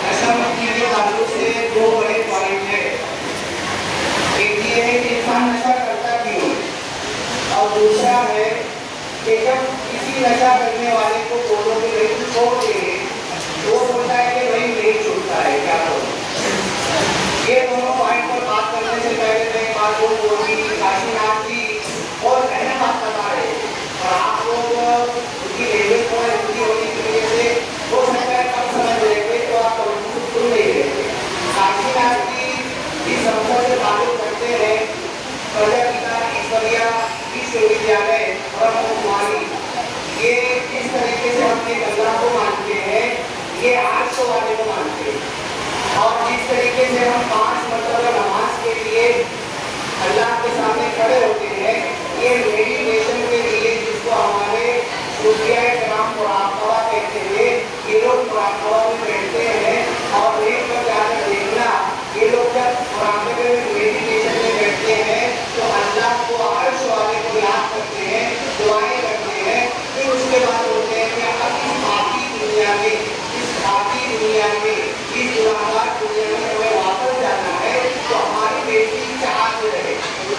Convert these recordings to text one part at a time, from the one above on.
ऐसा मुक्ति के ताल्लुक से दो बड़े पॉइंट है। एक ये है कि इंसान नशा करता क्यों, और दूसरा है कि जब किसी नशा करने वाले को बोलो कि भाई तू छोड़ दे, वो बोलता है कि भाई नहीं छूटता है, क्या करूं। ये दोनों पॉइंट पर बात करने से पहले मैं एक बात बोली, काशीनाथ जी और पहले बात बता रहे और आप लोग उनकी लैंग्वेज थोड़ा हिंदी होने की वजह से हो सकता है कम समझ रहे थे, तो आप सुन नहीं रहे। काशीनाथ जी इस संसद से ताल्लुक करते हैं प्रजापिता ईश्वरिया विश्वविद्यालय ब्रह्मकुमारी। ये इस तरीके से अपने अल्लाह को मानते हैं, ये 800 वाले को मानते हैं। और जिस तरीके से हम 5 मरतबा नमाज के लिए अल्लाह के सामने खड़े होते हैं, ये मेडिटेशन के लिए जिसको हमारे सूफियाए कराम मुराक़बा कहते हैं, ये लोग मुराक़बा में बैठते हैं। और एक बार जाकर देखना, ये लोग जब मुराक़बे में मेडिटेशन में बैठते हैं तो अल्लाह को अर्श वाले को याद करते हैं, दुआएं करते हैं, फिर उसके बाद बोलते हैं कि अब इस बाकी दुनिया में, इस बाकी दुनिया में, इस गुनाहगार दुनिया में हमें वापस जाना है, तो हमारी बेटी चाहत रहे,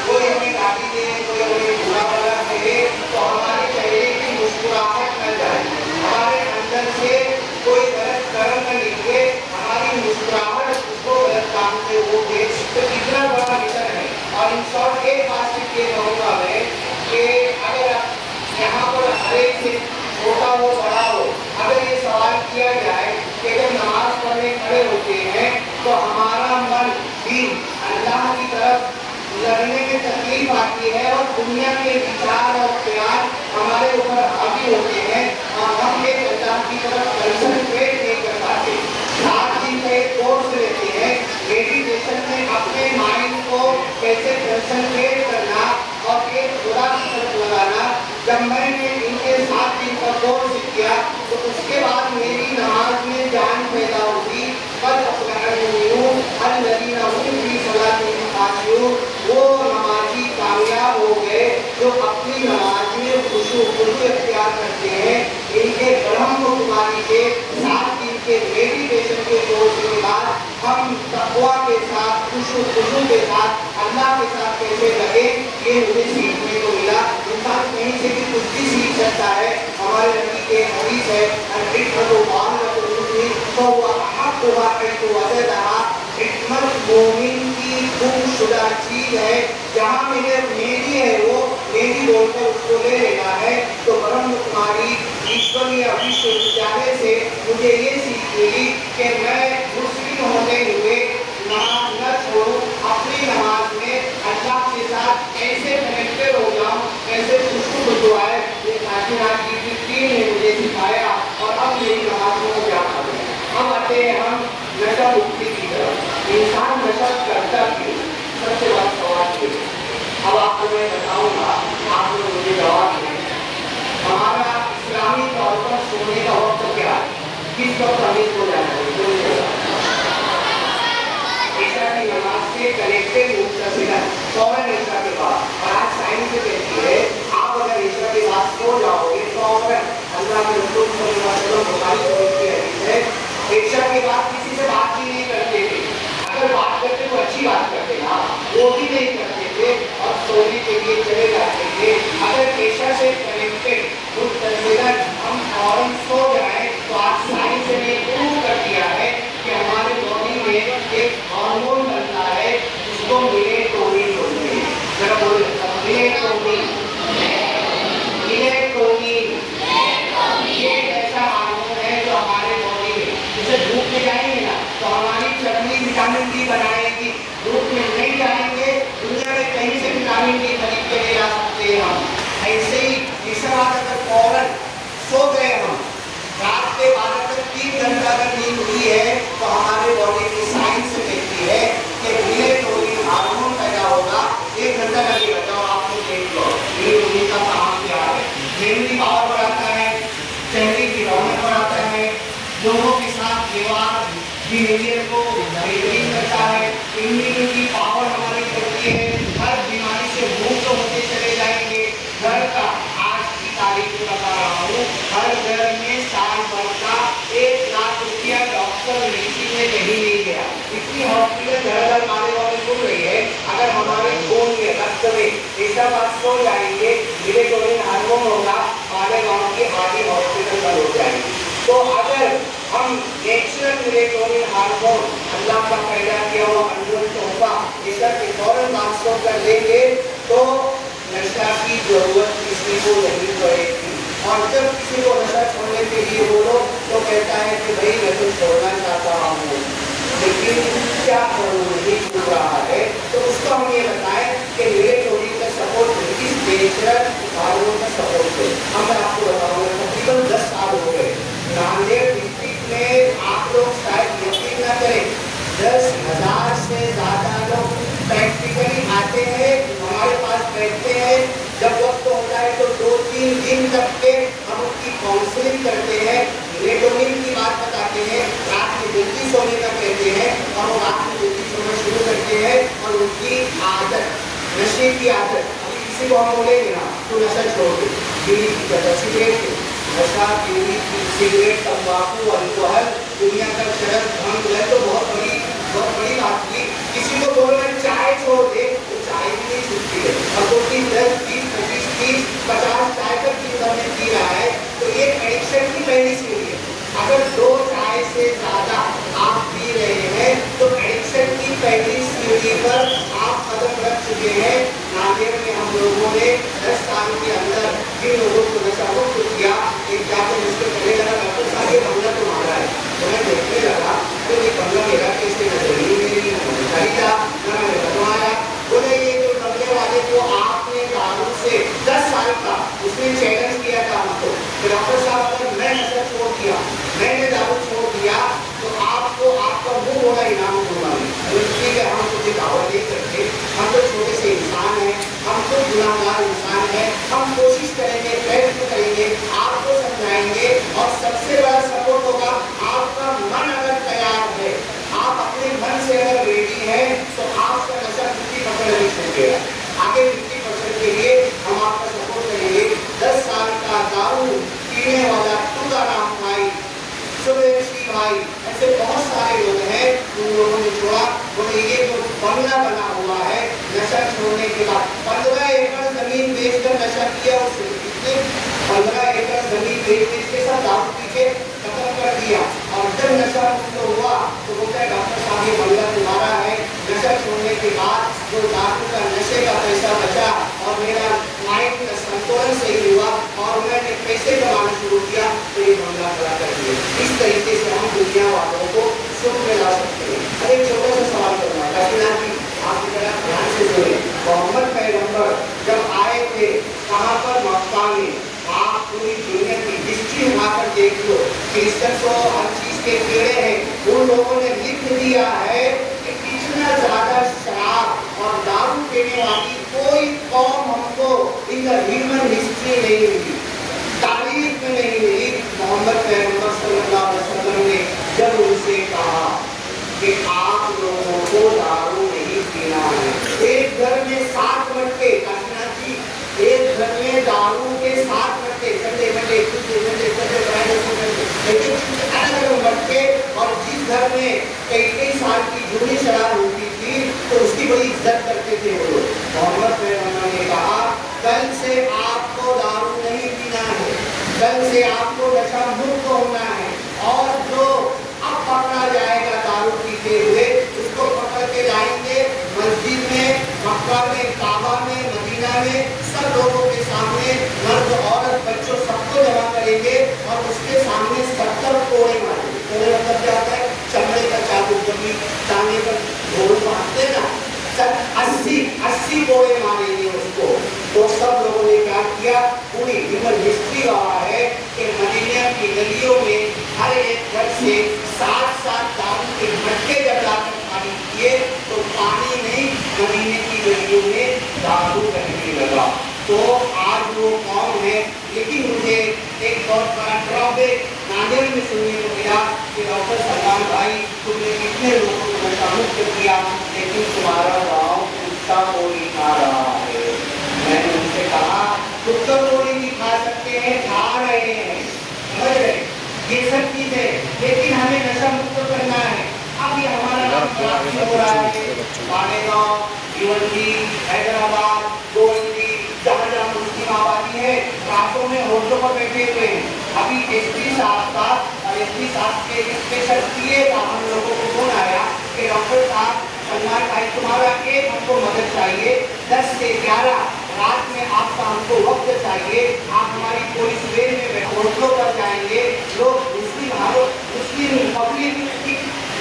कोई हमें गाली दे, कोई हमें बुरा भला कहे, तो हमारे चेहरे की मुस्कुराहट न जाए, हमारे अंदर से कोई गलत कर्म न निकले, हमारी मुस्कुराहट उसको गलत काम से रोके। तो इतना बड़ा मिशन है। और इन शॉर्ट एक बात सिर्फ ये कहूँगा मैं कि अगर यहाँ पर हर एक से छोटा हो बड़ा हो, अगर ये सवाल किया जाए कि जब नमाज पढ़ने खड़े होते हैं तो हमारा मन भी अल्लाह की तरफ लड़ने में तकलीफ आती है और दुनिया के विचार और प्यार हमारे ऊपर हावी होते हैं और हम एक अल्लाह की तरफ कंसंट्रेट नहीं कर पाते। 7 दिन का एक कोर्स लेते हैं मेडिटेशन में, अपने माइंड को कैसे कंसंट्रेट करना और एक बुरा असर लगाना। जब मैंने इनके 7 दिन का कोर्स किया तो उसके बाद मेरी नमाज में जान पैदा हुई। वो नमाजी कामयाब हो गए जो अपनी नमाज में खुशू अख्तियार करते हैं। इनके ब्रह्म कुमारी के 7 दिन के मेडिटेशन के कोर्स के बाद हम तक़वा के साथ खुशू के साथ अल्लाह के साथ कैसे लगे, ये मुझे सीखने को मिला। इंसान कहीं से भी कुछ भी सीख सकता है। हमारे नबी के हदीस है, मोमिन की खूबशुदा चीज है, जहाँ मेरी है वो मेरी बोलकर उसको ले लेना है। तो ब्रह्म कुमारी ईश्वरीय विश्वविद्यालय से मुझे ये सीख मिली कि मैं मुस्लिम होते हुए नमाज न छोड़ूं, अपनी नमाज में अल्लाह के साथ कैसे कनेक्टेड हो जाऊं, कैसे खुशबू आए। ये काशीनाथ जी की टीम ने मुझे सिखाया और अब मेरी नमाज में क्या करें। अब आते हैं हम नशा मुक्ति की तरफ। इंसान नशा करता क्यों, सबसे बड़ा सवाल ये। अब आपको मैं बताऊंगा, आप लोग मुझे जवाब दें। हमारा इस्लामी तौर पर सोने का वक्त क्या है, किस वक्त हमें सो जाना है? ईशा की नमाज से कनेक्टेड फौरन ईशा के बाद। और आज साइंस से कहती है आप अगर ईशा के बाद सो जाओगे तो अल्लाह के रसूल सल्लल्लाहु अलैहि वसल्लम बुखारी शरीफ की हदीस है, ईशा के बाद किसी से बात भी नहीं करते थे। अगर बात करते तो अच्छी बात करते ना, वो भी नहीं करते थे और सोने के लिए चले जाते थे। अगर ईशा से कनेक्टेड हम फौरन सो जाए तो आज साइंस ने प्रूव कर दिया है कि हमारे बॉडी में एक हार्मोन बनता है जिसको मेलेटोनिन बोलते हैं। जरा बोलो मेलेटोनिन। ये ऐसा हार्मोन है जो हमारे बॉडी में, जैसे धूप में जाएंगे ना तो हमारी चमड़ी विटामिन डी बनाएगी, धूप में नहीं जाएंगे दुनिया में कहीं से विटामिन डी खरीद के ले जा सकते हैं हम। ऐसे ही इस बात अगर फौरन सो गए हम, रात के 12 तक 3 घंटा अगर नींद हुई है तो हमारे बॉडी की साइंस कहती है कि मेलेटोनिन हार्मोन पैदा होगा। 1 घंटा लगेगा, जाओ आप लोग देख लो मेलेटोनिन का काम क्या है। मेमोरी पावर बढ़ाता है, चेहरे की रौनक बढ़ाता है, लोगों के साथ व्यवहार बिहेवियर को बेहतरीन करता है, इम्यूनिटी पावर हमारी बढ़ती है, हर बीमारी से मुक्त होते चले जाएंगे, घर का अगर मालेगांव में घूम रही है, अगर हमारे खून में रक्त में ये सब बात सो जाएंगे, मेलेटोनिन हार्मोन होगा, मालेगांव की आधी हॉस्पिटल बंद हो जाएंगे। तो अगर हम नेचुरल मेलेटोनिन हार्मोन अल्लाह का पैदा किया हुआ अनमोल तोहफा इसका फौरन मास्टर कर लेंगे तो नशा की जरूरत किसी को नहीं पड़ेगी। और जब किसी को नशा छोड़ने के लिए बोलो तो कहता है कि भाई मैं तो छोड़ना चाहता हूँ लेकिन क्या करूँ, नहीं छूट रहा है। तो उसको हम ये बताएं कि मेलेटोनिन का सपोर्ट किस नेचुरल हार्मोन का सपोर्ट है। हम आपको बताऊंगा तकरीबन 10 साल हो गए नांदेड़ डिस्ट्रिक्ट में, आप लोग शायद यकीन न करें 10,000 से ज्यादा लोग प्रैक्टिकली आते हैं, हमारे पास बैठते हैं। जब वक्त होता है तो 2-3 दिन तक के हम उनकी काउंसलिंग करते हैं, मेलेटोनिन की बात बताते हैं, रात में जल्दी सोने का कहते हैं और वो रात में जल्दी सोना शुरू करते हैं। और उनकी आदत, नशे की आदत, अभी किसी को हम बोलेंगे ना तो नशा छोड़ दे, बीड़ी की जगह सिगरेट, नशा, बीड़ी, सिगरेट, तंबाकू, अल्कोहल, दुनिया का शरब, भंग है तो बहुत बड़ी बात की। किसी को बोलना चाय छोड़ दे तो चाय भी नहीं छूटती है। और तो 10, 20, 25, 30, 50 चाय का में पी रहा है तो ये एडिक्शन की पहली सीढ़ी है। अगर 2 चाय से ज्यादा आप पी रहे हैं तो एडिक्शन की पहली सीढ़ी पर आप कदम रख चुके हैं। नांदेड़ में हम लोगों ने 10 साल के अंदर जिन लोगों को नशा मुक्त किया, एक जाकर मुझको कहने लगा डॉक्टर साहब ये बंगला तुम्हारा है। तो मैं देखने लगा तो ये बंगला मेरा कैसे नजरिए मेरी खरीदा ना मैंने बनवाया। बोले ये जो बंगले वाले को आपने दारू से 10 साल का उसने चैलेंज किया था हमको कि डॉक्टर साहब अगर मैं नशा छोड़ दिया, मैंने दारू छोड़ दिया तो आपको आपका मुंह होगा इनाम दूंगा। ठीक है, हम तो दावा नहीं करते, हम तो छोटे से इंसान हैं, हम तो गुनाहगार इंसान हैं। हम कोशिश करेंगे, प्रयत्न करेंगे, आपको समझाएंगे और सबसे बड़ा सपोर्ट होगा आपका मन अगर तैयार है, आप अपने मन से अगर रेडी है तो आपका नशा 50% नहीं छूटेगा। आगे 50% के लिए हम आपका सपोर्ट करेंगे। 10 साल का दारू पीने वाला तुकाराम भाई, सुरेशी भाई, ऐसे बहुत सारे लोग हैं उन लोगों ने छोड़ा। बोले ये जो बंगला बना हुआ है नशा छोड़ने के बाद 15 एकड़ जमीन बेचकर नशा किया, उसने 15 एकड़ जमीन बेच के सब दारू पी के खत्म कर दिया। और जब नशा मुक्त हुआ तो बोलता है डॉक्टर साहब ये बंगला तुम्हारा है। नशा छोड़ने के बाद जो दारू का नशे का पैसा बचा और मेरा माइंड का संतुलन सही हुआ और मैंने पैसे कमाना शुरू किया तो ये बंगला खड़ा कर दिया। इस तरीके से हम दुनिया वालों को सुख में ला सकते हैं। अरे छोटा सा सवाल करना है, आप जरा ध्यान से सुने। मोहम्मद पैगंबर जब आए थे कहाँ पर, मक्का में। आप पूरी दुनिया की हिस्ट्री उठाकर देख लो, क्रिश्चियन को हर चीज के कीड़े हैं। उन लोगों ने लिख दिया है कि इतना ज्यादा शराब और दारू पीने वाली कोई कौम हमको इन द ह्यूमन हिस्ट्री नहीं मिली, तारीख में नहीं मिली। मोहम्मद पैगंबर सल्लल्लाहु अलैहि वसल्लम ने जब उनसे कहा कि आप लोगों को दारू नहीं पीना है, एक घर में 7 मटके, एक घर में दारू के 7 मटके, अलग-अलग मटके। और जिस घर में कई साल की जूनी शराब होती थी तो उसकी बड़ी इज्जत करते थे वो लोग। मोहम्मद पैगंबर ने कहा कल से आपको दारू नहीं पीना है, कल से आपको नशा मुक्त होना है। और जो अब पकड़ा जाएगा दारू पीते हुए उसको पकड़ के लाएंगे मस्जिद में, मक्का में, काबा में, मदीना में, सब लोगों के सामने मर्द औरत बच्चों सबको जमा करेंगे और उसके सामने 70 कोड़े मारेंगे। कोड़े मतलब क्या होता है, चमड़े का चाबुक, जमी ताने पर ढोल मारते ना, 80 कोड़े मारेंगे उसको। तो सब लोगों ने क्या किया, पूरी ह्यूमन हिस्ट्री रहा है कि मदीना की गलियों में हर एक घर से 7-7 दारू के मटके जब लाकर पानी किए तो पानी नहीं, मदीने की गलियों में दारू बहने लगा। तो आज वो कौन है, लेकिन मुझे एक बहुत बड़ा ड्रॉबैक नांदेड़ में सुनने को मिला कि डॉक्टर सलमान भाई तुमने कितने लोगों को नशा मुक्त किया लेकिन तुम्हारा गाँव कुत्ता कोई खा रहा है। मैंने उनसे कहा कुत्ता कोई नहीं खा सकते हैं, खा रहे हैं, समझ रहे ये सब चीजें, लेकिन हमें नशा मुक्त करना है। अब ये हमारा हो रहा है घोटों पर बैठे हुए हैं। अभी एसपी साहब का और एसपी साहब के स्पेशल पीए का हम लोगों को फोन आया कि डॉक्टर साहब सलमान भाई तुम्हारा एक हमको मदद चाहिए, 10 से 11 रात में आपका हमको वक्त चाहिए। आप हमारी पुलिस वेन में होटलों पर जाएंगे। लोग मुस्लिम पब्लिक की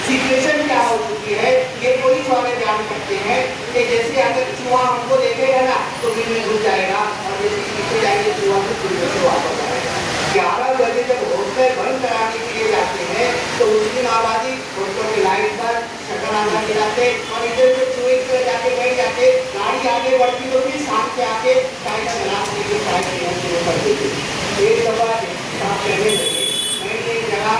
सिचुएशन क्या हो चुकी है ये पुलिस वाले बयान करते हैं कि जैसे अगर चूहा हमको देखेगा ना तो बिल में घुस जाएगा और जैसे पीछे जाएंगे चूहा को पुलिस से वापस आएगा। 11 बजे जब होटल बंद कराने के लिए जाते हैं तो उस दिन आबादी होटलों की लाइट पर शटर आना गिराते और इधर से चूहे की तरह जाके बैठ जाते। गाड़ी आगे बढ़ती तो भी शाम के आके चाय का गिलास लेके चाय पीना शुरू कर देते। एक दफा साहब कहने लगे मैंने एक जगह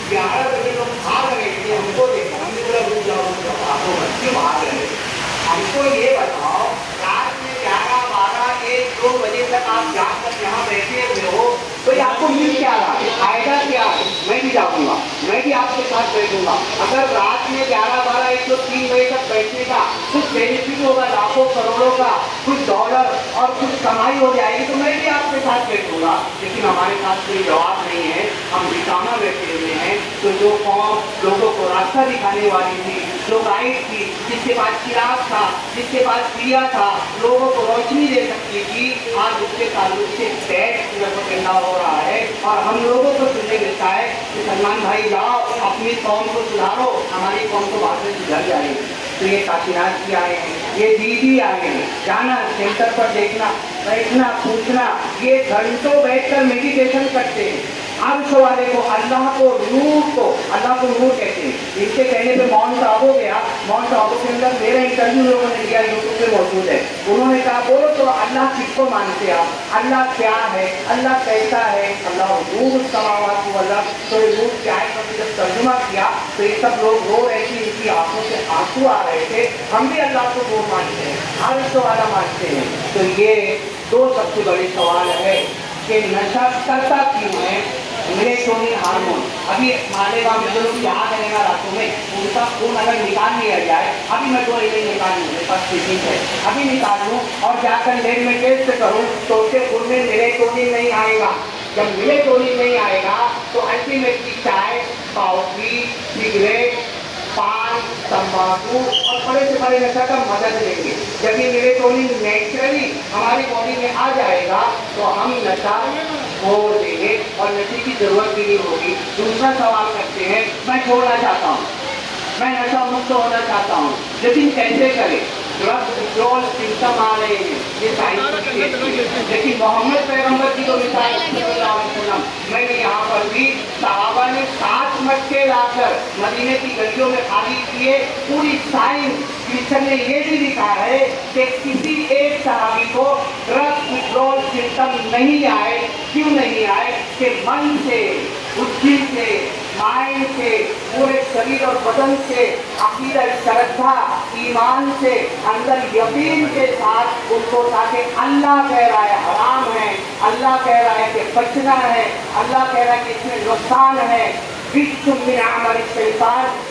11 बजे लोग भाग रहे थे, हमको देखा, हमने बोला रुक जाओ आपको क्यों भाग रहे थे? हमको ये बताओ रात में 11, 12, 1, 2 बजे तक आप जाकर यहाँ बैठे हुए हो तो ये आपको मिल क्या रहा है, फायदा क्या है? मैं भी जाऊँगा, मैं भी आपके साथ बैठूंगा। अगर रात में 11, 12, 1, 2, 3 बजे तक बैठने का कुछ बेनिफिट होगा, लाखों करोड़ों का कुछ डॉलर और कुछ कमाई हो जाएगी तो मैं भी आपके साथ बैठूंगा। लेकिन हमारे पास कोई जवाब नहीं है, हम निकामा बैठे हुए हैं। तो जो कौम लोगों को रास्ता दिखाने वाली थी, जो गाइड थी, जिसके पास चिराग था, जिसके पास दिया था, लोगों को रोशनी दे सकती थी, आज उसके ताल्लुक से बैठ करना हो रहा है। और हम लोगों को सुनने मिलता है कि सलमान भाई जाओ अपनी कौम को सुधारो, हमारी कौम को बाद में सुधर जाएगी। तो ये काशीनाथ जी आए हैं, ये दीदी आए हैं, जाना सेंटर पर देखना, बैठना, पूछना, ये घंटों बैठकर मेडिटेशन करते हैं। अर्श वाले को, अल्लाह को, अल्लाह को नूर कहते हैं। इनके कहने पे माउंट आबू गया, माउंट आबू के अंदर मेरा इंटरव्यू लोगों ने लिया, यूट्यूब पे मौजूद है। उन्होंने कहा बोलो तो अल्लाह किसको मानते आप, अल्लाह क्या है, अल्लाह कैसा है? अल्लाह नूर समावात वाला। तो नूर क्या है तो जब तर्जुमा किया तो ये सब लोग रो रहे थे, इनकी आंखों से आंसू आ रहे थे। हम भी अल्लाह को नूर मानते हैं, अर्श वाला मानते हैं। तो ये दो सबसे बड़े सवाल है कि नशा करता क्यों है? Melatonin hormone. अभी मालेगांव में जो लोग याद रहेगा रातों में, उनका खून अगर निकाल लिया जाए, अभी मैं 2 इलेक्ट्रॉन निकाल लूँ, मेरे पास फिजिक्स है, अभी निकाल लूँ और जाकर लैब में टेस्ट करूँ तो उसके खून में मेलेटोनिन नहीं आएगा। जब मेलेटोनिन नहीं आएगा तो अल्टीमेटली चाय, कॉफी, सिगरेट, पान, तंबाकू और बड़े से बड़े नशा का मदद लेंगे। जब ये मेलेटोनिन नेचुरली हमारी बॉडी में आ जाएगा तो हम नशा छोड़ देंगे और नशे की जरूरत भी नहीं होगी। दूसरा सवाल करते हैं, मैं छोड़ना चाहता हूँ, मैं नशा मुक्त होना चाहता हूँ, लेकिन कैसे करें? ड्रग विड्रॉल सिम्टम आ रहे हैं, ये साइंस। लेकिन मोहम्मद पैगंबर की तो मिसाल मैंने यहाँ पर भी सहाबा ने 7 मटके लाकर मदीने की गलियों में खाली किए। पूरी साइंस क्रिश्चन ने ये भी लिखा है कि किसी एक सहाबी को ड्रग विड्रॉल सिम्टम नहीं आए। क्यों नहीं आए? कि मन से, बुद्धि से, माइंड से, पूरे शरीर और बदन से, अकीदत, श्रद्धा, ईमान से, अंदर यकीन के साथ उनको ताकि अल्लाह कह रहा है हराम है, अल्लाह कह रहा है कि बचना है, अल्लाह कह रहा है कि इसमें नुकसान है,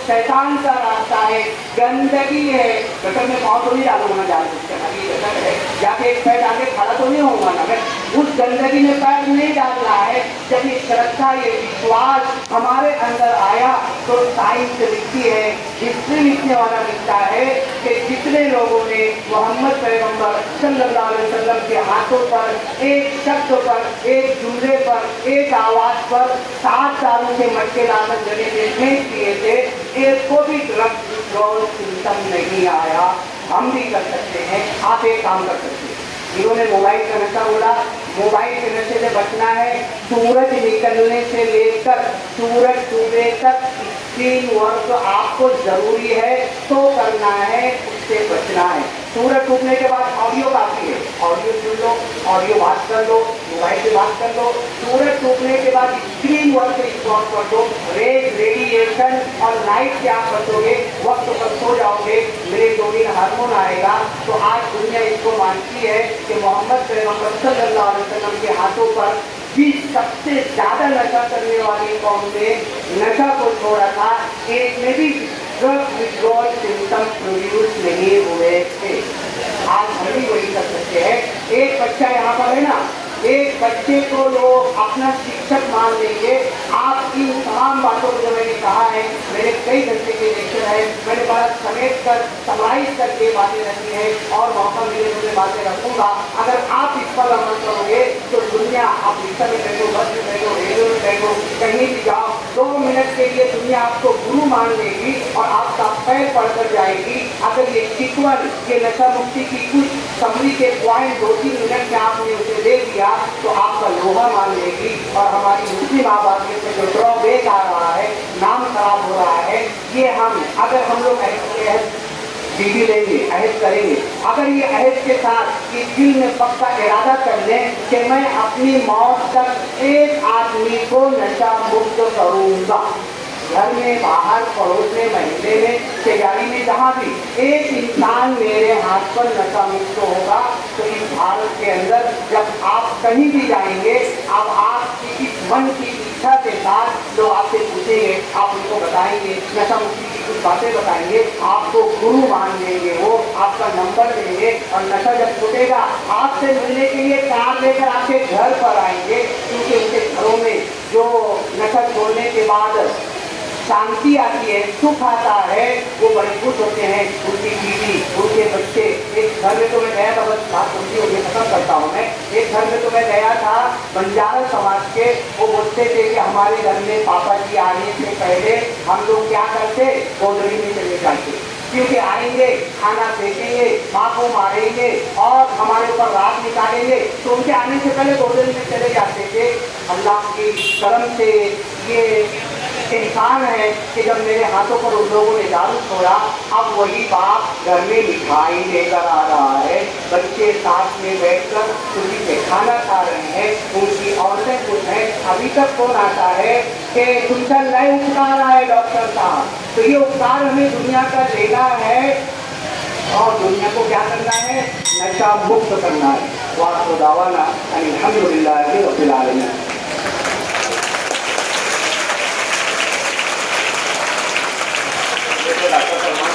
शैतान का रास्ता है, गंदगी है। गटर में पाँव तो नहीं डालूंगा मैं, गटर है जाके एक पैर आगे खड़ा तो नहीं होगा ना, मैं उस गंदगी में पैर नहीं डाल रहा है। जब ये श्रद्धा, ये विश्वास हमारे अंदर आया तो साइंस लिखती है, हिस्ट्री लिखने वाला लिखता है कि जितने लोगों ने मोहम्मद पैगंबर सल्लल्लाहु अलैहि वसल्लम के हाथों पर, एक शब्द पर, एक जुमले पर, एक आवाज पर 7 सालों से मटके लाकर जले नहीं किए थे, एक को भी ड्रग विड्रॉल सिम्टम नहीं आया। हम भी कर सकते हैं, आप एक काम कर सकते हैं। जिन्होंने मोबाइल का नशा बोला, मोबाइल के नशे से बचना है। सूरज निकलने से लेकर सूरज डूबने तक स्क्रीन वर्क आपको जरूरी है, तो करना है, उससे बचना है। सूरज डूबने के बाद ऑडियो काफी है, ऑडियो सुन लो, ऑडियो बात कर लो, मोबाइल से बात कर लो। सूरज डूबने के बाद स्क्रीन वर्क इस्तेमाल कर दो, रेडिएशन और लाइट से आप बचोगे, वक्त पर सो जाओगे, मेलेटोनिन हार्मोन आएगा। तो आज दुनिया इसको मानती है कि मोहम्मद पैगंबर सल्लल्लाहु अलैहि वसल्लम के हाथों पर भी सबसे ज्यादा नशा करने वाली कौम ने नशा को छोड़ा था, एक में भी ड्रग विड्रॉल सिम्टम प्रोड्यूस नहीं हुए थे। आज हम भी वही कर सकते हैं। एक बच्चा यहाँ पर है ना, एक बच्चे को लोग अपना शिक्षक मान लेंगे। आप इन तमाम बातों को जो मैंने कहा है, मेरे कई घंटे के लेक्चर है, मैंने बड़ा समेट कर समराइज करके बातें रखी है और मौका मिले तो मैं बातें रखूंगा। अगर आप इस पर अमल करोगे तो दुनिया, आप रिक्शा में बैठो, बस में बैठो, रेलवे में बैठो, कहीं भी जाओ, 2 मिनट के लिए दुनिया आपको गुरु मान लेगी और आपका पैर पड़कर जाएगी। अगर ये चिकवन, ये नशा मुक्ति की कुछ समरी के पॉइंट 2-3 मिनट में आपने उसे दे दिया तो आपका लोहा मान लेगी। और हमारी मुस्लिम आबादी में जो ड्रॉबैक आ रहा है, नाम खराब हो रहा है, ये अगर हम लोग जीवी लेंगे, अहद करेंगे, अगर ये अहद के साथ इस दिल में पक्का इरादा कर लें कि मैं अपनी मौत तक एक आदमी को नशा मुक्त करूंगा, घर में, बाहर, पड़ोस में, महल्ले में, तैयारी में, जहाँ भी एक इंसान मेरे हाथ पर नशा मुक्त होगा तो इस भारत के अंदर जब आप कहीं भी जाएंगे, अब आपकी इस मन की इच्छा के साथ लोग आपसे पूछेंगे, आप उनको बताएंगे, नशा मुक्ति की कुछ बातें बताएंगे, आपको गुरु मान लेंगे, वो आपका नंबर देंगे और नशा जब छूटेगा आपसे मिलने के लिए कार लेकर आपके घर पर आएंगे। क्योंकि उनके घरों में जो नशा छोड़ने के बाद शांति आती है, सुख आता है, वो बड़े खुश होते हैं। उनकी बीवी, उनके बच्चे, एक घर में तो मैं गया था, बस बात समझी होगी, खत्म करता हूँ मैं। एक घर में तो मैं गया था, बंजारा समाज के, वो बोलते थे कि हमारे घर में पापा जी आने से पहले हम लोग क्या करते, गोदड़ी में चले जाते, क्योंकि आएंगे, खाना फेंकेंगे, माँ को मारेंगे और हमारे ऊपर रात निकालेंगे, तो उनके आने से पहले गोदड़ी में चले जाते थे। अल्लाह की करम से ये इंसान है कि जब मेरे हाथों पर उन लोगों ने दारू छोड़ा, अब वही बाप घर में मिठाई लेकर आ रहा है, बच्चे साथ में बैठकर चूल्ही पे खाना खा रहे हैं, उनकी औरतें खुश हैं। अभी तक फोन आता है कि तुमसे नए उपकार आए डॉक्टर साहब, तो ये उपकार हमें दुनिया का देना है और दुनिया को क्या करना है, नशा मुक्त करना है। वाह दावाना अल्हम्दुलिल्लाह रब्बिल आलमीन।